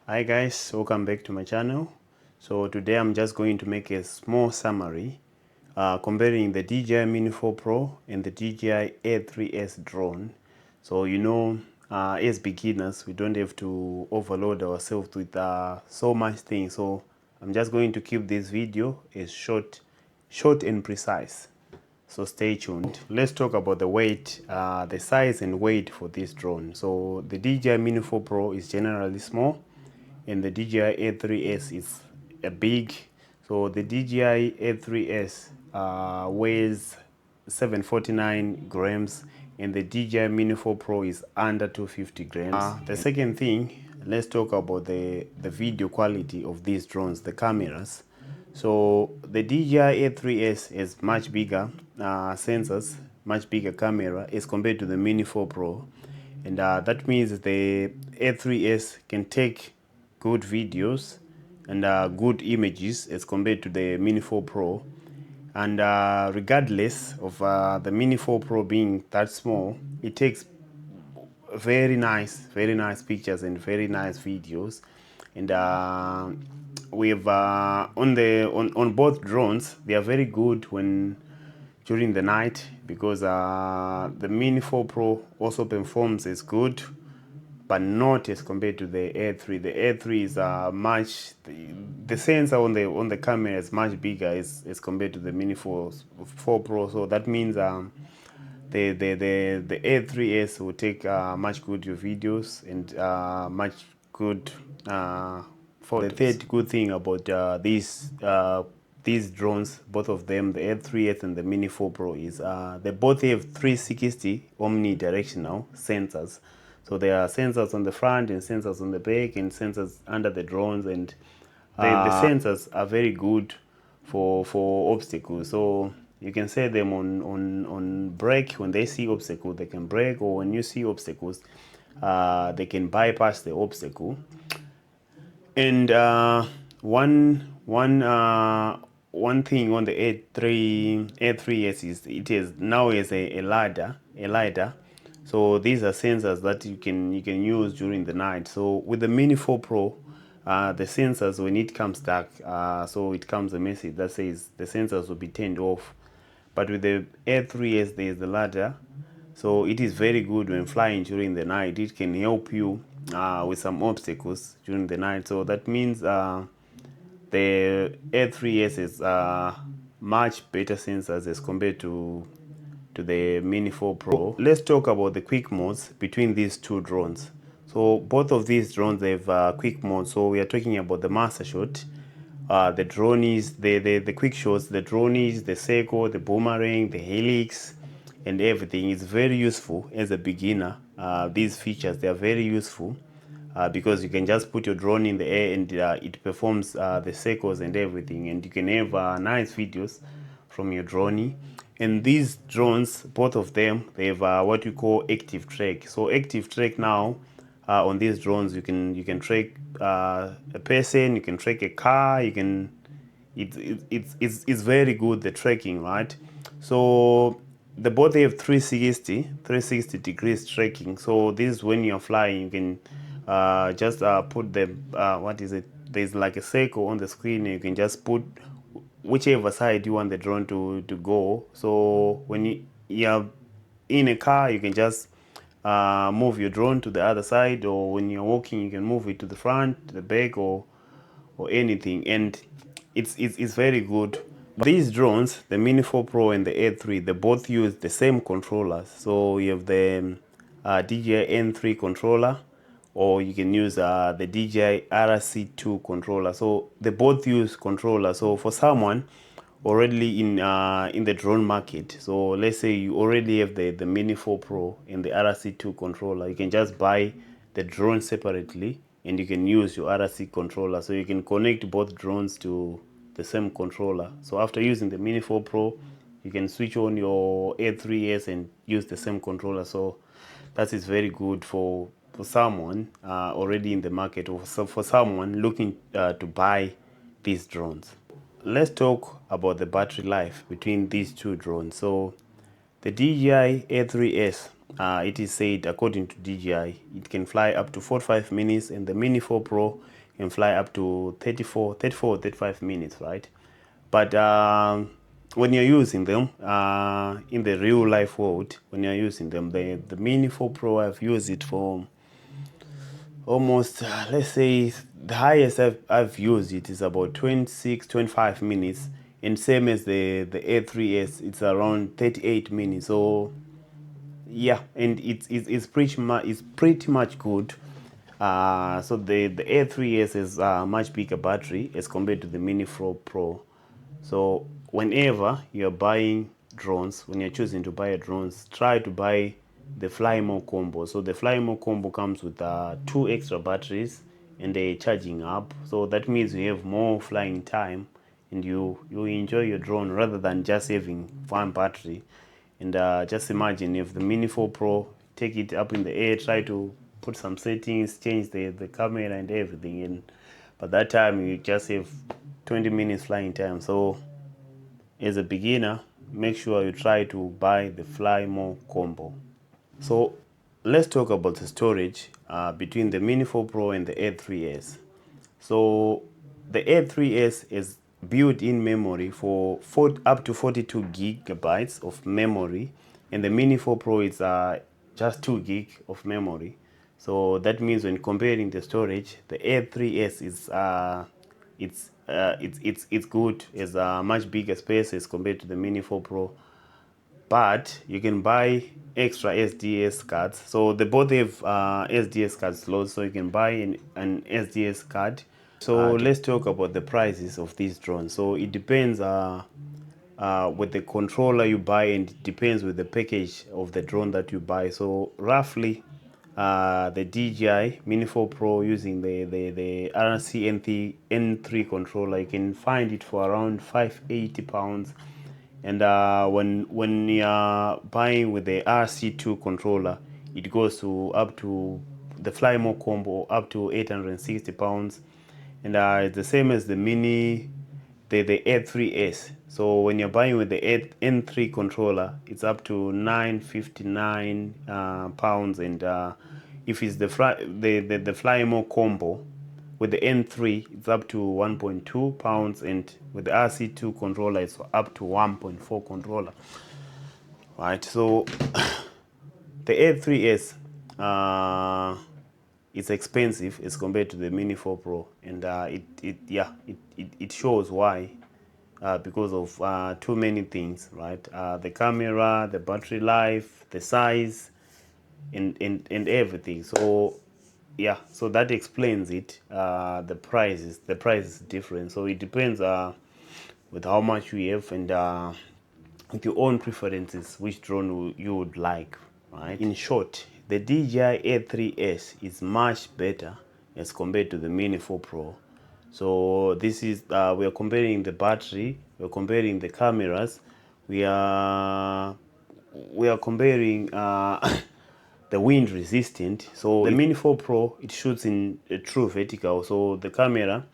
Hi guys, welcome back to my channel. So today I'm just going to make a small summary comparing the DJI Mini 4 Pro and the DJI Air3s drone. So as beginners we don't have to overload ourselves with so much things. So I'm just going to keep this video as short and precise. So stay tuned. Let's talk about the weight, the size and weight for this drone. So the DJI Mini 4 Pro is generally small and the DJI Air3s is a big. So the DJI Air3s weighs 749 grams and the DJI Mini 4 Pro is under 250 grams. The second thing, let's talk about the video quality of these drones, the cameras. So the DJI Air3s is much bigger sensors, much bigger camera as compared to the Mini 4 Pro, and that means the Air3s can take good videos and good images as compared to the Mini 4 Pro. And regardless of the Mini 4 Pro being that small, it takes very nice pictures and very nice videos. And we've on both drones, they are very good when during the night, because the Mini 4 Pro also performs as good, but not as compared to the Air3. The Air3 is much, the sensor on the camera is much bigger as compared to the Mini 4 Pro. So that means the Air3s will take much good videos and much good photos. The third good thing about these drones, both of them, the Air3s and the Mini 4 Pro, is they both have 360 omnidirectional sensors. So there are sensors on the front and sensors on the back and sensors under the drones, and the sensors are very good for obstacles. So you can set them on brake. When they see obstacles, they can brake, or when you see obstacles, they can bypass the obstacle. And one thing on the Air3s is it is now as a lidar. So these are sensors that you can use during the night. So with the Mini 4 Pro, the sensors, when it comes dark, so it comes a message that says the sensors will be turned off. But with the Air3s, there is the lidar, so it is very good when flying during the night. It can help you with some obstacles during the night. So that means the Air3s is much better sensors as compared to the Mini 4 Pro. Let's talk about the quick modes between these two drones. So both of these drones have quick modes. So we are talking about the master shot, the drones, the quick shots, the drones, the circle, the boomerang, the helix, and everything. Is very useful as a beginner. These features, they are very useful because you can just put your drone in the air and it performs the circles and everything, and you can have nice videos from your drone. And these drones, both of them, they have what we call active track. So active track now, on these drones, you can track a person, you can track a car, you can, it's very good, the tracking, right? So the both have 360 degrees tracking. So this is when you're flying, you can just put the what is it, there's like a circle on the screen, and you can just put whichever side you want the drone to go. So when you're in a car, you can just move your drone to the other side, or when you're walking, you can move it to the front, the back, or anything, and it's very good. These drones, the Mini 4 Pro and the Air3, they both use the same controllers. So you have the DJI N3 controller, or you can use the DJI RC2 controller. So they both use controllers. So for someone already in the drone market, so let's say you already have the Mini 4 Pro and the RC2 controller, you can just buy the drone separately and you can use your RC controller. So you can connect both drones to the same controller. So after using the Mini 4 Pro, you can switch on your Air3s and use the same controller. So that is very good for someone already in the market, or for someone looking to buy these drones. Let's talk about the battery life between these two drones. So The DJI Air3s, it is said, according to DJI, it can fly up to 45 minutes, and the Mini 4 Pro can fly up to 34 or 35 minutes, right? But when you're using them in the real life world, when you're using them, the Mini 4 Pro, I've used it for almost, let's say, the highest I've used it is about 26-25 minutes, and same as the Air3s, it's around 38 minutes. So yeah, and it's pretty much good. So the Air3s is a much bigger battery as compared to the Mini 4 Pro. So whenever you're buying drones, when you're choosing to buy drones, try to buy the Fly More combo. So the Fly More combo comes with 2 extra batteries and a charging hub. So that means you have more flying time, and you enjoy your drone rather than just having one battery. And just imagine if the Mini 4 Pro, take it up in the air, try to put some settings, change the camera and everything, and by that time you just have 20 minutes flying time. So as a beginner, make sure you try to buy the Fly More combo. So let's talk about the storage between the Mini 4 Pro and the Air3s. So the Air3s is built-in memory for up to 42 gigabytes of memory, and the Mini 4 Pro is just 2 gig of memory. So that means when comparing the storage, the Air3s is it's good. It's a much bigger space as compared to the Mini 4 Pro. But you can buy extra SDS cards. So they both have SDS card slots, so you can buy an SDS card. So let's talk about the prices of these drones. So it depends with the controller you buy, and it depends with the package of the drone that you buy. So roughly, the DJI Mini 4 Pro using the RC N3 controller, you can find it for around £580. And when you're buying with the RC2 controller, it goes to up to the Fly More combo up to £860. And it's the same as the the Air3s. So when you're buying with the N3 controller, it's up to £959. And if it's the Fly More combo with the N3, it's up to £1.2, and with the RC2 controller, it's up to 1.4 controller. Right, so the Air3s it's expensive as compared to the Mini 4 Pro, and it shows why. Because of too many things, right? The camera, the battery life, the size, and everything. So yeah, so that explains it. The price is different. So it depends with how much you have, and with your own preferences, which drone you would like, right? In short, the DJI Air3s is much better as compared to the Mini 4 Pro. So this is we are comparing the battery, we are comparing the cameras, we are comparing the wind resistant. So the Mini 4 Pro, it shoots in a true vertical, so the camera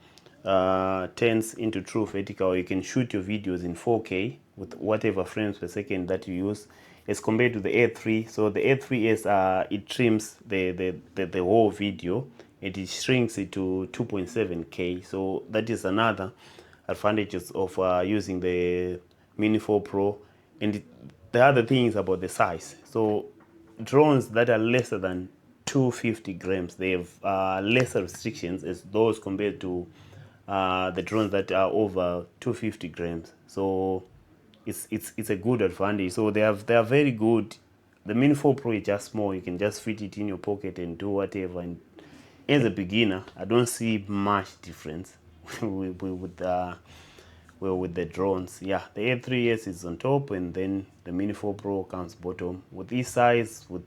turns into true vertical. You can shoot your videos in 4K with whatever frames per second that you use, as compared to the Air3. So the Air3s it trims the whole video, and it shrinks it to 2.7K. So that is another advantages of using the Mini 4 Pro. And the other thing is about the size. So drones that are lesser than 250 grams, they have lesser restrictions as those compared to the drones that are over 250 grams. So it's a good advantage. So they are very good. The Mini 4 Pro is just small. You can just fit it in your pocket and do whatever. And as a beginner, I don't see much difference with the drones. Yeah, the Air3s is on top, and then the Mini 4 Pro comes bottom. With this size, with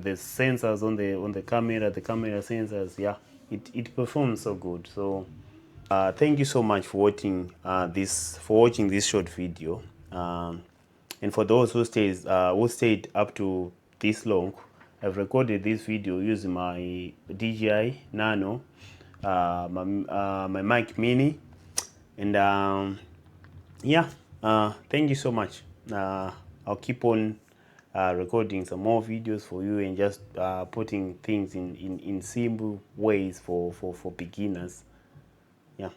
the sensors on the camera sensors, yeah, it performs so good. So thank you so much for watching this short video. And for those who stayed up to this long, I've recorded this video using my DJI Nano, my mic mini, and yeah, thank you so much. I'll keep on recording some more videos for you and just putting things in simple ways for beginners. Yeah.